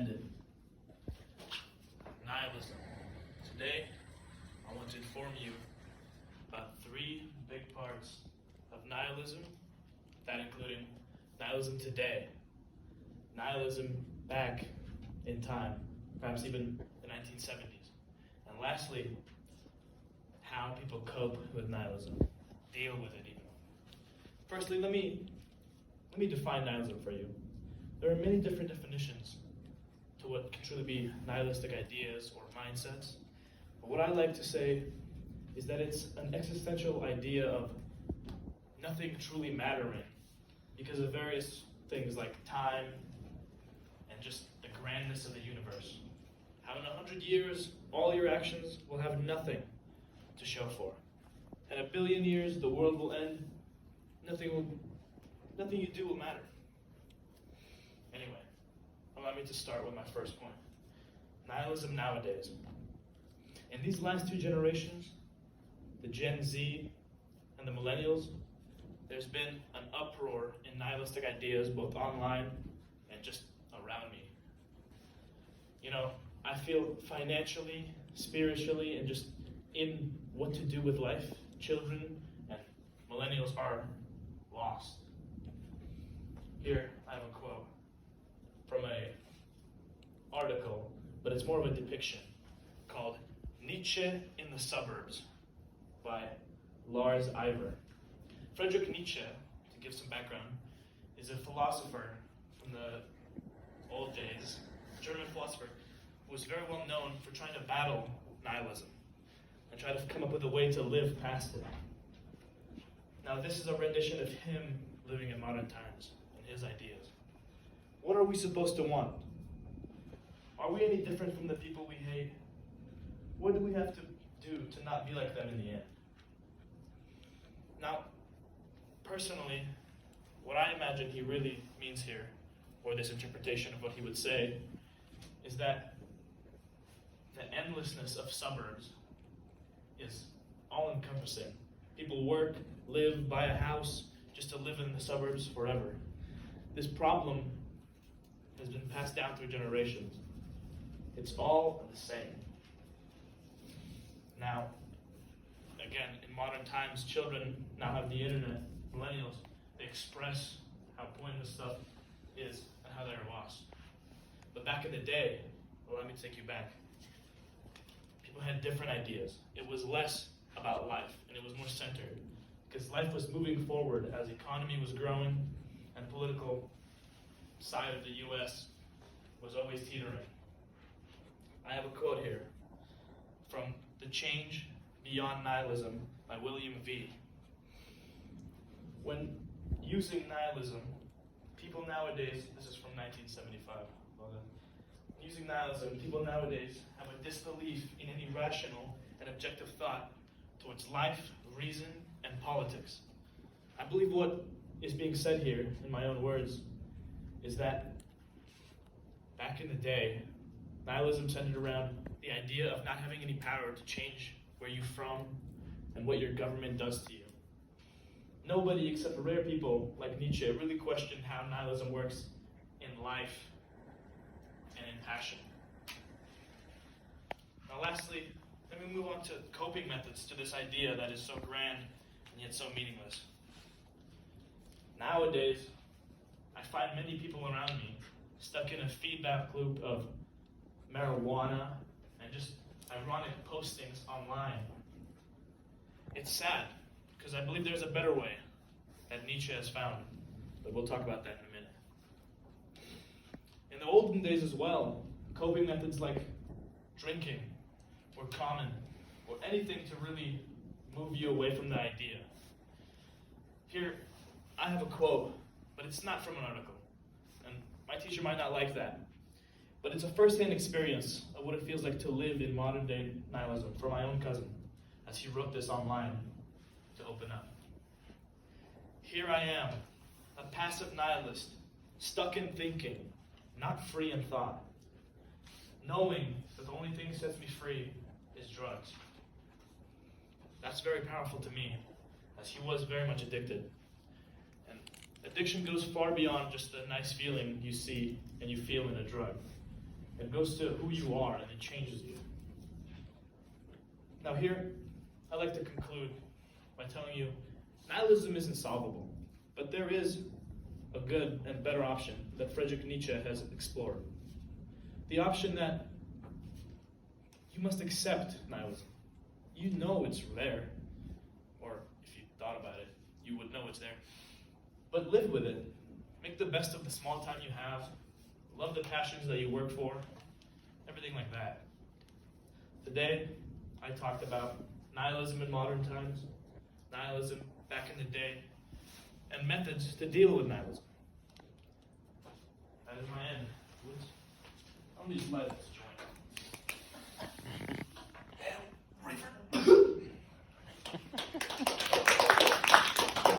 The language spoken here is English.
ended. Nihilism. Today, I want to inform you about three big parts of nihilism, that including nihilism today, nihilism back in time, perhaps even the 1970s, and lastly, how people cope with nihilism, deal with it even. Firstly, let me define nihilism for you. There are many different definitions to what can truly be nihilistic ideas or mindsets. But what I like to say is that it's an existential idea of nothing truly mattering because of various things like time and just the grandness of the universe. How in 100 years, all your actions will have nothing to show for. In 1 billion years, the world will end. Nothing you do will matter. Anyway, allow me to start with my first point. Nihilism nowadays. In these last two generations, the Gen Z and the millennials, there's been an uproar in nihilistic ideas both online and just around me. You know, I feel financially, spiritually, and just in what to do with life, children and millennials are lost. Here, I have a quote from an article, but it's more of a depiction, called Nietzsche in the Suburbs by Lars Iver. Friedrich Nietzsche, to give some background, is a philosopher from the old days, a German philosopher who was very well known for trying to battle nihilism and try to come up with a way to live past it. Now, this is a rendition of him living in modern times and his ideas. What are we supposed to want? Are we any different from the people we hate? What do we have to do to not be like them in the end? Now, personally, what I imagine he really means here, or this interpretation of what he would say, is that the endlessness of suburbs is all-encompassing. People work, live, buy a house, just to live in the suburbs forever. This problem has been passed down through generations. It's all the same. Now, again, in modern times, children now have the internet. Millennials, they express how pointless stuff is and how they're lost. But back in the day, well, let me take you back. People had different ideas. It was less about life, and it was more centered, because life was moving forward as the economy was growing and the political side of the U.S. was always teetering. I have a quote here from The Change Beyond Nihilism by William V. When using nihilism, people nowadays, this is from 1975, using nihilism, people nowadays have a disbelief in any rational and objective thought towards life, reason, and politics. I believe what is being said here, in my own words, is that back in the day, nihilism centered around the idea of not having any power to change where you're from and what your government does to you. Nobody except rare people like Nietzsche really questioned how nihilism works in life and in passion. Now lastly, let me move on to coping methods to this idea that is so grand and yet so meaningless. Nowadays, I find many people around me stuck in a feedback loop of marijuana and just ironic postings online. It's sad, because I believe there's a better way that Nietzsche has found, but we'll talk about that in a minute. In the olden days as well, coping methods like drinking were common, or anything to really move you away from the idea. Here, I have a quote, but it's not from an article, and my teacher might not like that, but it's a first-hand experience of what it feels like to live in modern-day nihilism from my own cousin, as he wrote this online to open up. Here I am, a passive nihilist, stuck in thinking, not free in thought, knowing that the only thing that sets me free is drugs. That's very powerful to me, as he was very much addicted. And addiction goes far beyond just the nice feeling you see and you feel in a drug. It goes to who you are and it changes you. Now here, I'd like to conclude by telling you, nihilism isn't solvable, but there is a good and better option that Friedrich Nietzsche has explored. The option that you must accept nihilism. You know it's there, or if you thought about it, you would know it's there. But live with it. Make the best of the small time you have. Love the passions that you work for. Everything like that. Today, I talked about nihilism in modern times, nihilism back in the day, and methods to deal with nihilism. That is my end. On these slides.